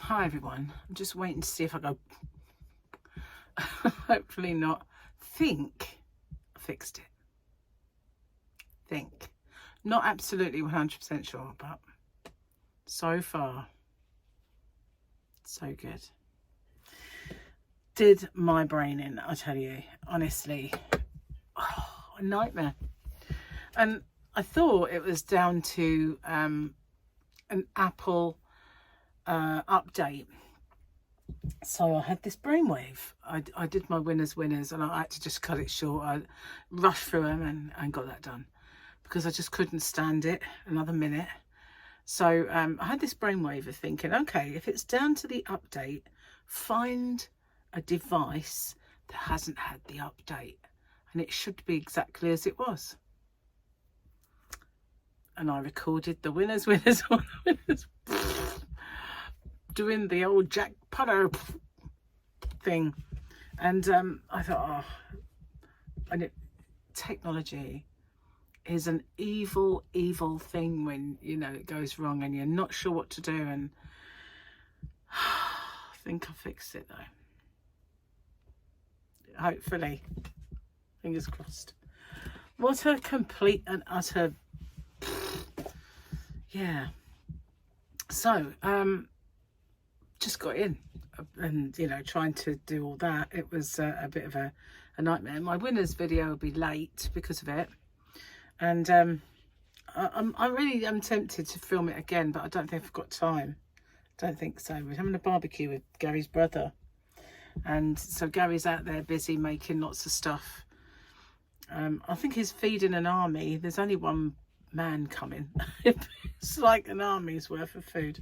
Hi everyone, I'm just waiting to see if I go hopefully not. Think I fixed it. Think. Not absolutely 100% sure, but so far so good. Did my brain in, I tell you, honestly. Oh, a nightmare. And I thought it was down to an Apple update. So I had this brainwave. I did my winners and I had to just cut it short. I rushed through them and got that done because I just couldn't stand it another minute. So I had this brainwave of thinking, okay, if it's down to the update, find a device that hasn't had the update and it should be exactly as it was. And I recorded the winners doing the old Jack Potter thing, and I thought, technology is an evil thing when it goes wrong and you're not sure what to do. And I think I fixed it though. Hopefully, fingers crossed. What a complete and utter yeah. So just got in and trying to do all that, it was a bit of a nightmare. My winners video will be late because of it, and I really am tempted to film it again, but I don't think I've got time. Don't think so. We're having a barbecue with Gary's brother, and so Gary's out there busy making lots of stuff. I think he's feeding an army. There's only one man coming. It's like an army's worth of food.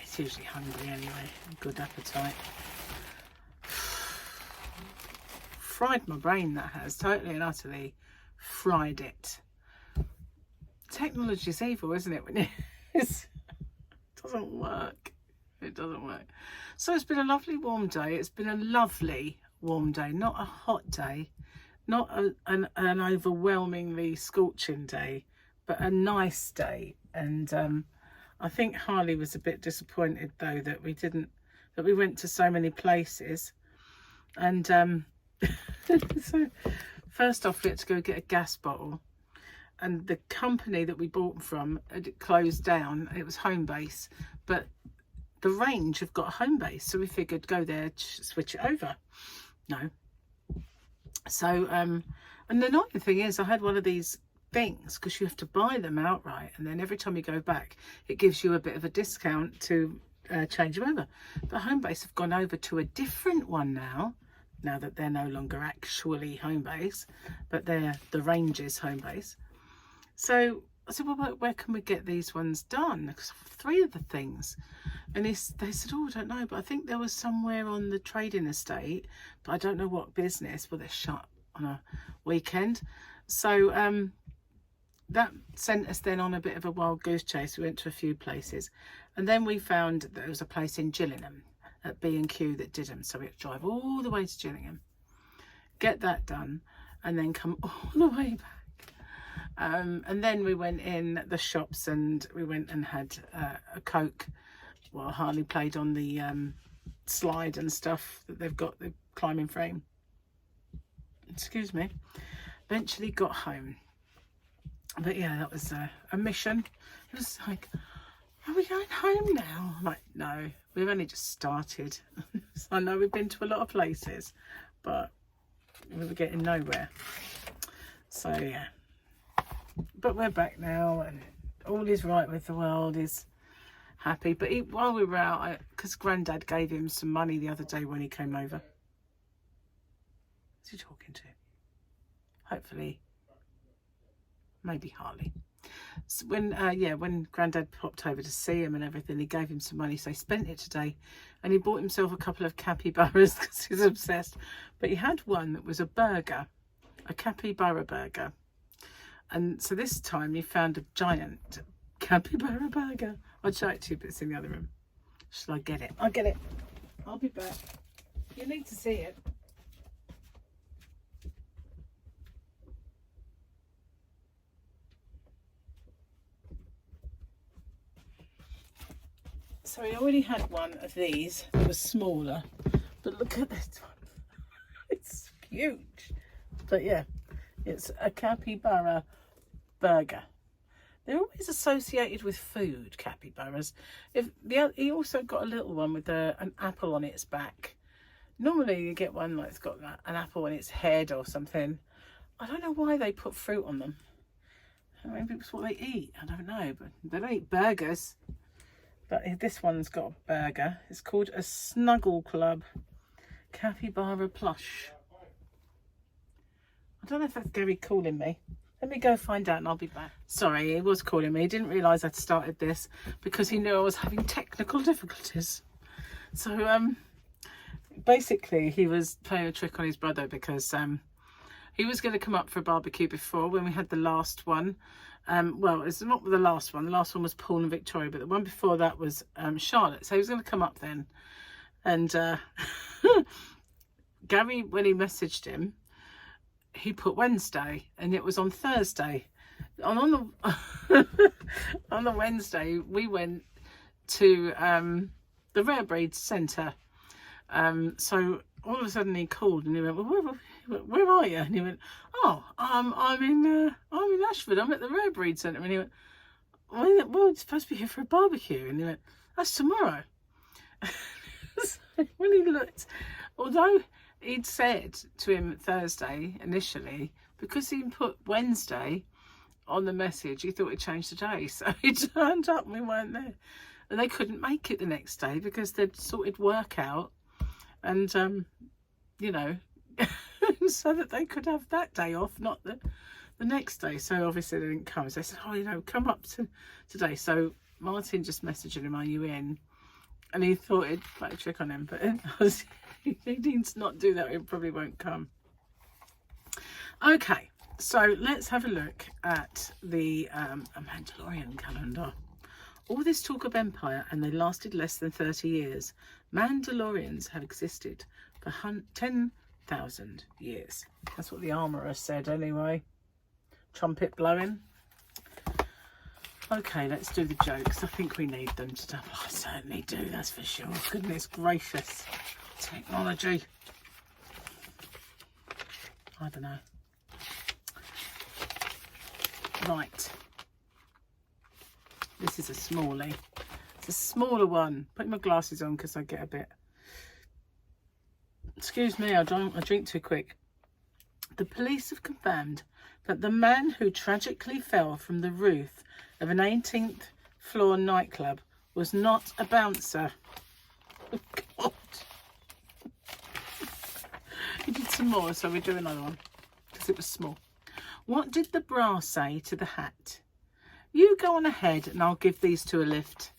He's usually hungry anyway. Good appetite. Fried my brain, that has. Totally and utterly fried it. Technology's evil, isn't it? When it doesn't work. It doesn't work. So it's been a lovely warm day. It's been a lovely warm day. Not a hot day. Not an overwhelmingly scorching day. But a nice day. And I think Harley was a bit disappointed though that we went to so many places. And so first off, we had to go get a gas bottle, and the company that we bought from had closed down. It was Home Base, but the range have got a Home Base, so we figured go there, switch it over. No. So and the annoying thing is I had one of these things, because you have to buy them outright, and then every time you go back it gives you a bit of a discount to change them over. But Home Base have gone over to a different one now that they're no longer actually Home Base, but they're the ranges Home Base. So I said, well, where can we get these ones done? Because 3 of the things. And they said, oh, I don't know, but I think there was somewhere on the trading estate, but I don't know what business. Well, they're shut on a weekend. So that sent us then on a bit of a wild goose chase. We went to a few places, and then we found that there was a place in Gillingham at B&Q that did them. So we had to drive all the way to Gillingham, get that done, and then come all the way back. And then we went in the shops and we went and had a Coke while Harley played on the slide and stuff that they've got, the climbing frame. Excuse me. Eventually got home. But yeah, that was a mission. It was like, are we going home now? I'm like, no, we've only just started. So I know we've been to a lot of places, but we were getting nowhere. So yeah. But we're back now, and all is right with the world, is happy. But while we were out, because Grandad gave him some money the other day when he came over. Who's he talking to? Hopefully, maybe Harley. So when Grandad popped over to see him and everything, he gave him some money, so he spent it today, and he bought himself a couple of capybaras because he's obsessed. But he had one that was a burger, a Capybara Burger. And so this time he found a giant Capybara Burger. I'll show it to you, but it's in the other room. Shall I get it? I'll get it. I'll be back. You need to see it. So we already had one of these. It was smaller, but look at this one. It's huge. But yeah, it's a Capybara Burger. They're always associated with food, capybaras. He also got a little one with an apple on its back. Normally you get one like it's got an apple on its head or something. I don't know why they put fruit on them. Maybe it's what they eat. I don't know, but they don't eat burgers. But this one's got a burger. It's called a Snuggle Club Capybara Plush. I don't know if that's Gary calling me. Let me go find out and I'll be back. Sorry, he was calling me. He didn't realise I'd started this because he knew I was having technical difficulties. So basically he was playing a trick on his brother because he was going to come up for a barbecue before when we had the last one. Well, it's not the last one. The last one was Paul and Victoria, but the one before that was Charlotte. So he was going to come up then. And Gary, when he messaged him, he put Wednesday and it was on Thursday. On the Wednesday, we went to the Rare Breeds Centre. So all of a sudden he called and he went, well, where are you? And he went, oh, I'm in Ashford. I'm at the Rare Breed Centre. And he went, well, it's supposed to be here for a barbecue. And he went, that's tomorrow. So when he looked, although he'd said to him Thursday initially, because he put Wednesday on the message, he thought he'd changed the day. So he turned up and we weren't there. And they couldn't make it the next day because they'd sorted work out. And, you know, so that they could have that day off, not the next day. So obviously they didn't come. So they said, oh, you know, come up today. So Martin just messaged him, are you in? And he thought he'd play a trick on him, but he needs not do that. It probably won't come. Okay, so let's have a look at the Mandalorian Calendar. All this talk of empire, and they lasted less than 30 years. Mandalorians have existed for 10,000 years. That's what the armourer said anyway. Trumpet blowing. Okay, let's do the jokes. I think we need them today. I certainly do, that's for sure. Goodness gracious. Technology. I don't know. Right. This is a smallie. It's a smaller one. Putting my glasses on because I get a bit... Excuse me, I drink too quick. The police have confirmed that the man who tragically fell from the roof of an 18th floor nightclub was not a bouncer. Oh, God. He did some more, so we'll do another one because it was small. What did the bra say to the hat? You go on ahead and I'll give these two a lift.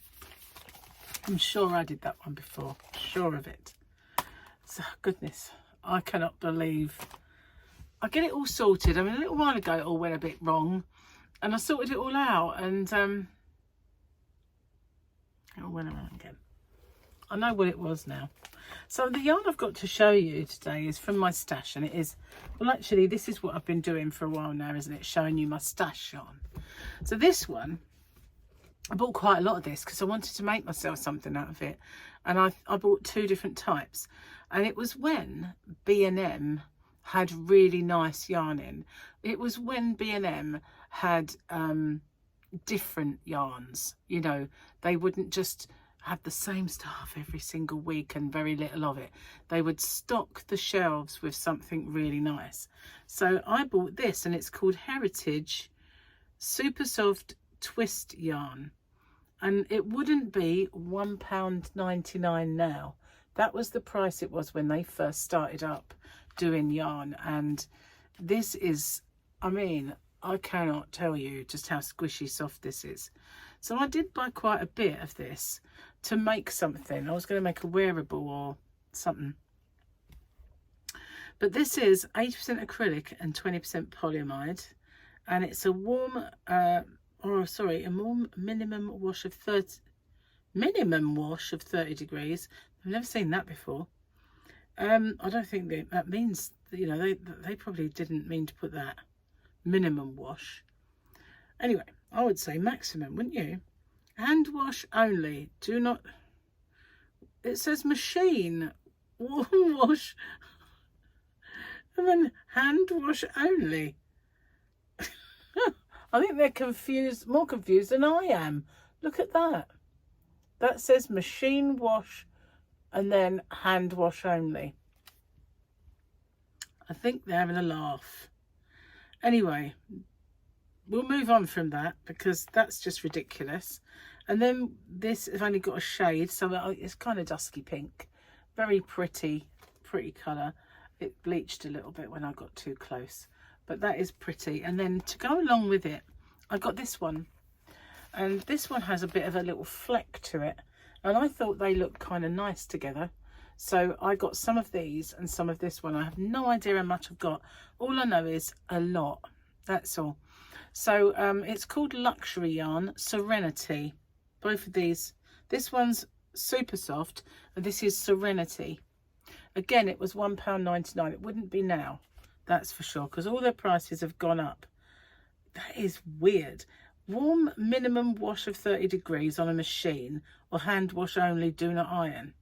I'm sure I did that one before. Sure of it. So, goodness, I cannot believe. I get it all sorted. I mean, a little while ago it all went a bit wrong. And I sorted it all out and it all went around again. I know what it was now. So the yarn I've got to show you today is from my stash, and it is, well, actually this is what I've been doing for a while now, isn't it? Showing you my stash yarn. So this one, I bought quite a lot of this because I wanted to make myself something out of it. And I bought two different types. And it was when B&M had really nice yarn in. It was when B&M had different yarns. You know, they wouldn't just have the same stuff every single week and very little of it. They would stock the shelves with something really nice. So I bought this, and it's called Heritage Super Soft Twist Yarn. And it wouldn't be £1.99 now. That was the price it was when they first started up doing yarn. And this is, I mean, I cannot tell you just how squishy soft this is. So I did buy quite a bit of this to make something. I was going to make a wearable or something. But this is 80% acrylic and 20% polyamide. And it's a warm, a warm minimum wash of 30 degrees. I've never seen that before. I don't think that means, you know, they probably didn't mean to put that. Minimum wash. Anyway, I would say maximum, wouldn't you? Hand wash only. Do not it says machine wash and then hand wash only. I think they're confused, more confused than I am. Look at that. That says machine wash and then hand wash only. I think they're having a laugh. Anyway, we'll move on from that because that's just ridiculous. And then this has only got a shade, so it's kind of dusky pink. Very pretty colour. It bleached a little bit when I got too close, but that is pretty. And then to go along with it, I got this one. And this one has a bit of a little fleck to it. And I thought they looked kind of nice together. So I got some of these and some of this one. I have no idea how much I've got. All I know is a lot. That's all. So it's called Luxury Yarn, Serenity. Both of these. This one's super soft and this is Serenity. Again, it was £1.99. It wouldn't be now. That's for sure. Because all their prices have gone up. That is weird. Warm minimum wash of 30 degrees on a machine or hand wash only, do not iron.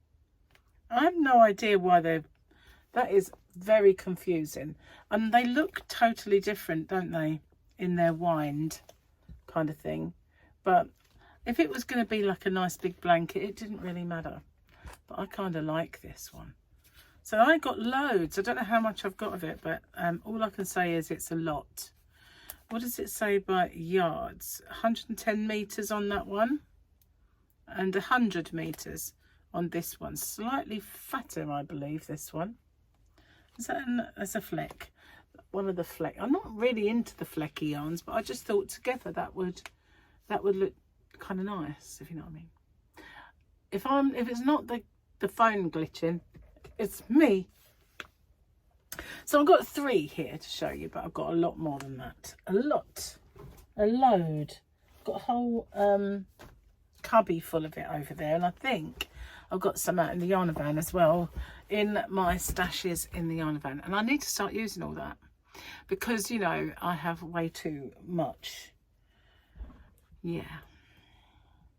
I have no idea why that is very confusing. And they look totally different, don't they, in their wind kind of thing. But if it was going to be like a nice big blanket, it didn't really matter. But I kind of like this one. So I got loads. I don't know how much I've got of it, but all I can say is it's a lot. What does it say by yards? 110 metres on that one and 100 metres on this one. Slightly fatter, I believe, this one. Is that that's a fleck? One of the fleck. I'm not really into the flecky yarns, but I just thought together that would look kind of nice, if you know what I mean. If it's not the phone glitching, it's me. So I've got 3 here to show you, but I've got a lot more than that. A load. Got a whole cubby full of it over there, and I think I've got some out in the yarn van as well, in my stashes in the yarn van. And I need to start using all that because, you know, I have way too much. Yeah.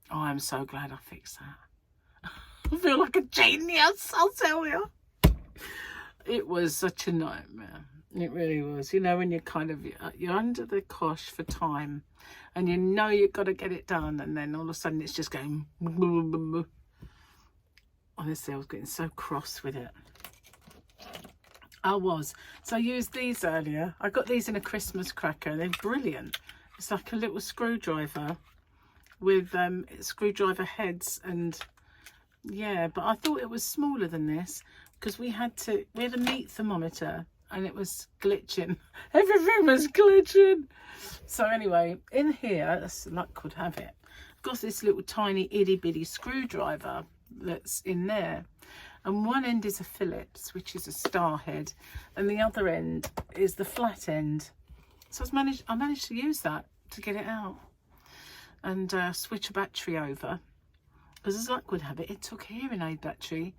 Oh, I'm so glad I fixed that. I feel like a genius, I'll tell you. It was such a nightmare. It really was. You know, when you're under the cosh for time and you know you've got to get it done, and then all of a sudden it's just going. Honestly, I was getting so cross with it. I was. So I used these earlier. I got these in a Christmas cracker. They're brilliant. It's like a little screwdriver with screwdriver heads, and yeah, but I thought it was smaller than this because we had a meat thermometer and it was glitching. Everything was glitching. So anyway, in here, as luck would have it, I've got this little tiny itty bitty screwdriver that's in there, and one end is a fillet, which is a star head, and the other end is the flat end. So I managed to use that to get it out and switch a battery over, because as luck would have it, it took a hearing aid battery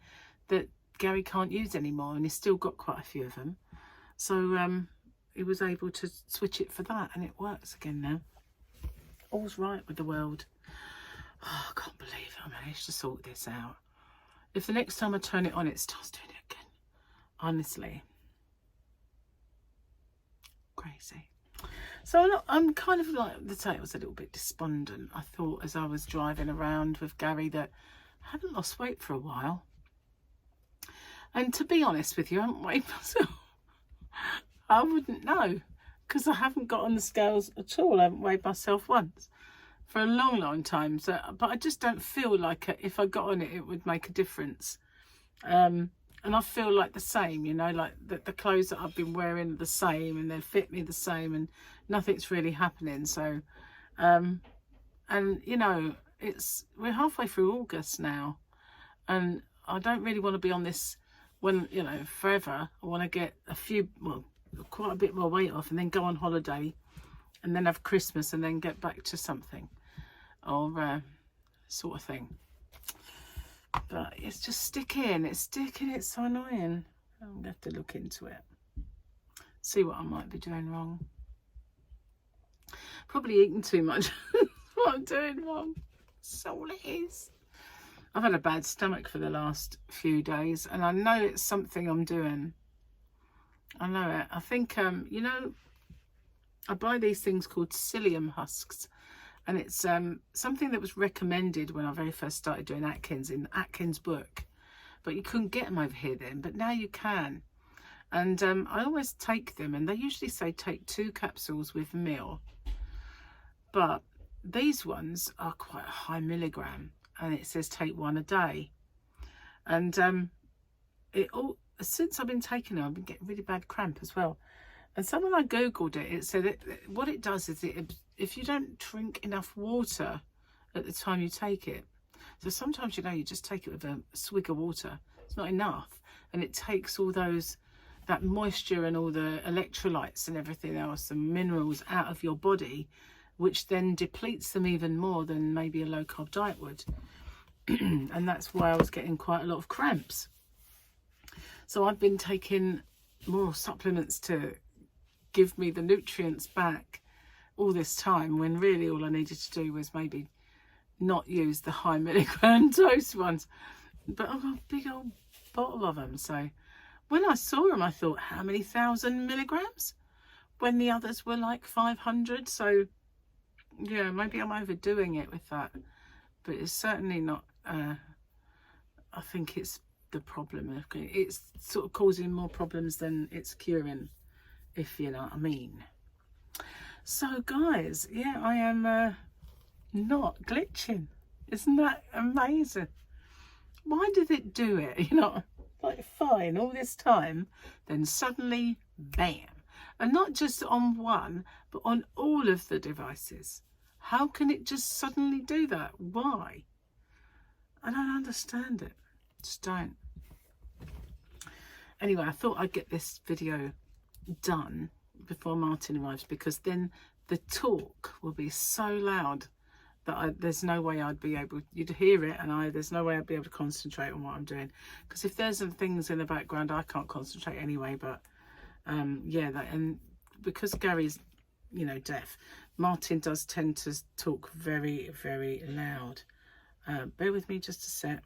that Gary can't use anymore, and he's still got quite a few of them. So he was able to switch it for that, and it works again now. All's right with the world. Oh, I can't believe I managed to sort this out. If the next time I turn it on, it starts doing it again. Honestly. Crazy. So I'm kind of like, the say, I was a little bit despondent. I thought as I was driving around with Gary that I hadn't lost weight for a while. And to be honest with you, I haven't weighed myself. I wouldn't know, because I haven't got on the scales at all. I haven't weighed myself once for a long, long time. So, but I just don't feel like if I got on it, it would make a difference. And I feel like the same, you know, like the clothes that I've been wearing are the same, and they fit me the same, and nothing's really happening. So, and you know, we're halfway through August now, and I don't really want to be on this forever. I want to get quite a bit more weight off, and then go on holiday, and then have Christmas, and then get back to something, or sort of thing. But it's just sticking. It's so annoying. I'm going to have to look into it, see what I might be doing wrong. Probably eating too much. What I'm doing wrong. That's all it is. I've had a bad stomach for the last few days, and I know it's something I'm doing. I know it. I think, you know, I buy these things called Psyllium Husks, and it's something that was recommended when I very first started doing Atkins, in Atkins' book. But you couldn't get them over here then, but now you can. And I always take them, and they usually say take 2 capsules with meal. But these ones are quite a high milligram, and it says take 1 a day. And since I've been taking them, I've been getting really bad cramp as well. And so when I googled it, it said that what it does is if you don't drink enough water at the time you take it, so sometimes, you know, you just take it with a swig of water, it's not enough, and it takes all that moisture and all the electrolytes and everything else and minerals out of your body, which then depletes them even more than maybe a low carb diet would. And that's why I was getting quite a lot of cramps. So I've been taking more supplements to give me the nutrients back all this time, when really all I needed to do was maybe not use the high milligram dose ones. But I've got a big old bottle of them. So when I saw them, I thought, how many 1,000 milligrams? When the others were like 500. So yeah, maybe I'm overdoing it with that. But it's certainly not, I think it's the problem. It's sort of causing more problems than it's curing, if you know what I mean. So guys, yeah, I am not glitching. Isn't that amazing? Why did it do it? You know, like fine all this time, then suddenly bam. And not just on one, but on all of the devices. How can it just suddenly do that? Why? I don't understand it. Just don't. Anyway, I thought I'd get this video done before Martin arrives, because then the talk will be so loud that there's no way I'd be able, you'd hear it, and there's no way I'd be able to concentrate on what I'm doing. Because if there's some things in the background, I can't concentrate anyway. But yeah, and because Gary's, you know, deaf, Martin does tend to talk very, very loud. Bear with me just a sec.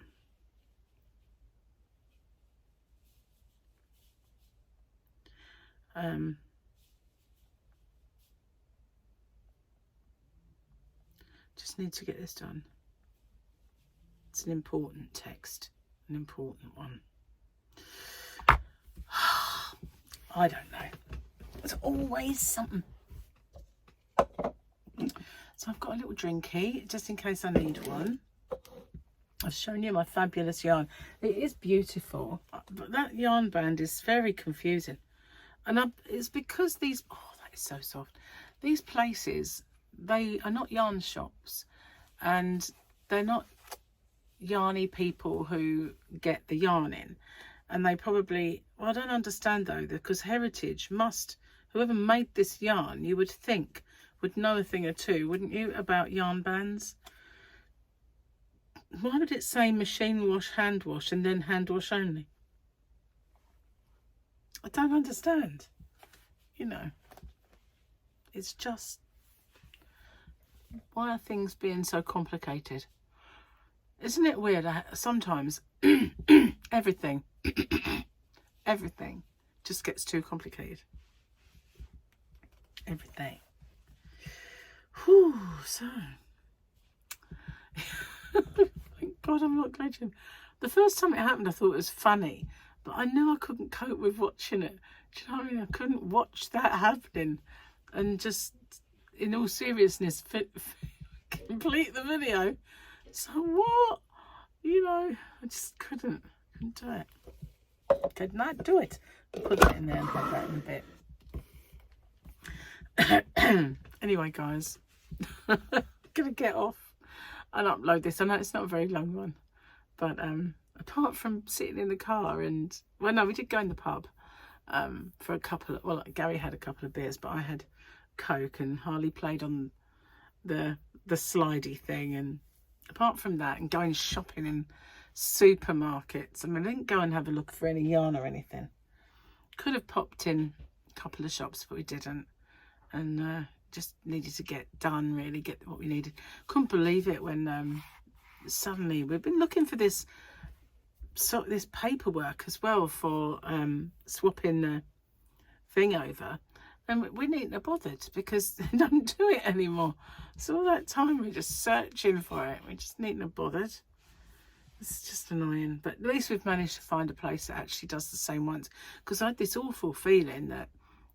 Just need to get this done. It's an important text, an important one. I don't know. There's always something. So I've got a little drinky, just in case I need one. I've shown you my fabulous yarn. It is beautiful, but that yarn band is very confusing. And it's because these, oh, that is so soft. These places, they are not yarn shops, and they're not yarny people who get the yarn in. And they probably, well, I don't understand though, because Heritage must, whoever made this yarn, you would think would know a thing or two, wouldn't you, about yarn bands? Why would it say machine wash, hand wash, and then hand wash only? I don't understand. You know, it's just, why are things being so complicated? Isn't it weird? Sometimes everything just gets too complicated. Everything. Whew, so. Thank God I'm not glitching. The first time it happened, I thought it was funny, but I knew I couldn't cope with watching it. Do you know what I mean? I couldn't watch that happening and just, in all seriousness, complete the video. So what? You know, I just couldn't do it. Could not do it. I'll put that in there and have that in a bit. Anyway, guys, I'm gonna get off and upload this. I know it's not a very long one, but apart from sitting in the car and, well, no, we did go in the pub for a couple of, well, Gary had a couple of beers, but I had Coke, and Harley played on the slidy thing. And apart from that, and going shopping in supermarkets, I mean, I didn't go and have a look for any yarn or anything. Could have popped in a couple of shops, but we didn't. And just needed to get done, really, get what we needed. Couldn't believe it when suddenly we've been looking for this paperwork as well for swapping the thing over, and we needn't have bothered because they don't do it anymore. So all that time we're just searching for it, we just needn't have bothered. It's just annoying, but at least we've managed to find a place that actually does the same ones, because I had this awful feeling that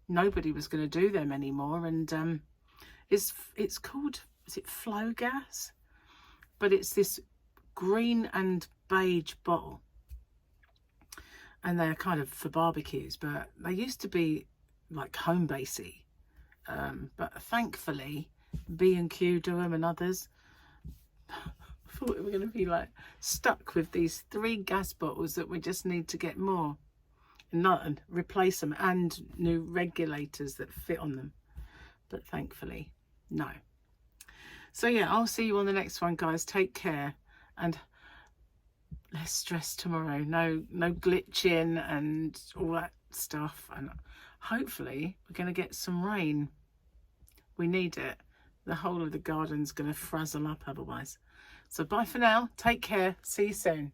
nobody was going to do them anymore. And it's called, is it Flow Gas? But it's this green and beige bottle, and they're kind of for barbecues, but they used to be like home basey, but thankfully B&Q do them, and others. I thought we were going to be like stuck with these 3 gas bottles that we just need to get more and replace them, and new regulators that fit on them, but thankfully no. So yeah, I'll see you on the next one, guys. Take care, and less stress tomorrow. No glitching and all that stuff, and hopefully we're going to get some rain. We need it. The whole of the garden's going to frazzle up otherwise. So bye for now. Take care. See you soon.